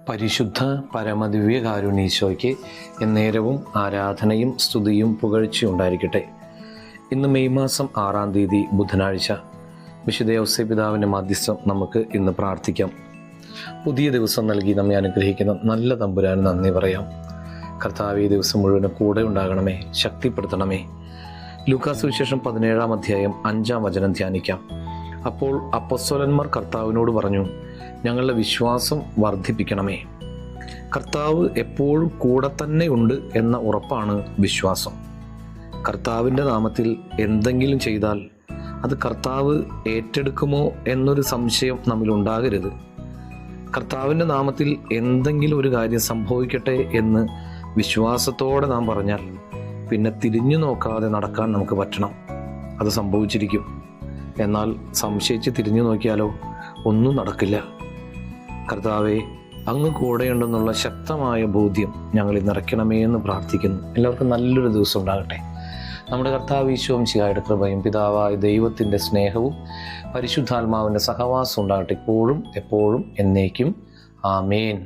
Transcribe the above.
പരിശുദ്ധ പരമദിവ്യകാരുണ്യീശോയ്ക്ക് എന്നേരവും ആരാധനയും സ്തുതിയും പുകഴ്ചയും ഉണ്ടായിരിക്കട്ടെ. ഇന്ന് മെയ് മാസം 6-ാം തീയതി ബുധനാഴ്ച. വിശുദ്ധ ഔസേപ്പിതാവിൻ്റെ മധ്യസ്ഥം നമുക്ക് ഇന്ന് പ്രാർത്ഥിക്കാം. പുതിയ ദിവസം നൽകി നമ്മെ അനുഗ്രഹിക്കുന്ന നല്ല തമ്പുരാന് നന്ദി പറയാം. കർത്താവ് ഈ ദിവസം മുഴുവനും കൂടെ ഉണ്ടാകണമേ, ശക്തിപ്പെടുത്തണമേ. ലൂക്കാസ് സുവിശേഷം 17-ാം അധ്യായം 5-ാം വചനം ധ്യാനിക്കാം. അപ്പോൾ അപ്പോസ്തലന്മാർ കർത്താവിനോട് പറഞ്ഞു, ഞങ്ങളുടെ വിശ്വാസം വർദ്ധിപ്പിക്കണമേ. കർത്താവ് എപ്പോഴും കൂടെ തന്നെ ഉണ്ട് എന്ന ഉറപ്പാണ് വിശ്വാസം. കർത്താവിൻ്റെ നാമത്തിൽ എന്തെങ്കിലും ചെയ്താൽ അത് കർത്താവ് ഏറ്റെടുക്കുമോ എന്നൊരു സംശയം നമ്മിലുണ്ടാകരുത്. കർത്താവിൻ്റെ നാമത്തിൽ എന്തെങ്കിലും ഒരു കാര്യം സംഭവിക്കട്ടെ എന്ന് വിശ്വാസത്തോടെ നാം പറഞ്ഞാൽ പിന്നെ തിരിഞ്ഞു നോക്കാതെ നടക്കാൻ നമുക്ക് പറ്റണം. അത് സംഭവിച്ചിരിക്കും. എന്നാൽ സംശയിച്ച് തിരിഞ്ഞു നോക്കിയാലോ ഒന്നും നടക്കില്ല. കർത്താവെ, അങ്ങ് കൂടെയുണ്ടെന്നുള്ള ശക്തമായ ബോധ്യം ഞങ്ങളിൽ നിറയ്ക്കണമേ എന്ന് പ്രാർത്ഥിക്കുന്നു. എല്ലാവർക്കും നല്ലൊരു ദിവസം ഉണ്ടാകട്ടെ. നമ്മുടെ കർത്താവ് ഈശോ മിശിഹായുടെ കൃപയും പിതാവായ ദൈവത്തിൻ്റെ സ്നേഹവും പരിശുദ്ധാത്മാവിൻ്റെ സഹവാസം ഉണ്ടാകട്ടെ, ഇപ്പോഴും എപ്പോഴും എന്നേക്കും. ആമേൻ.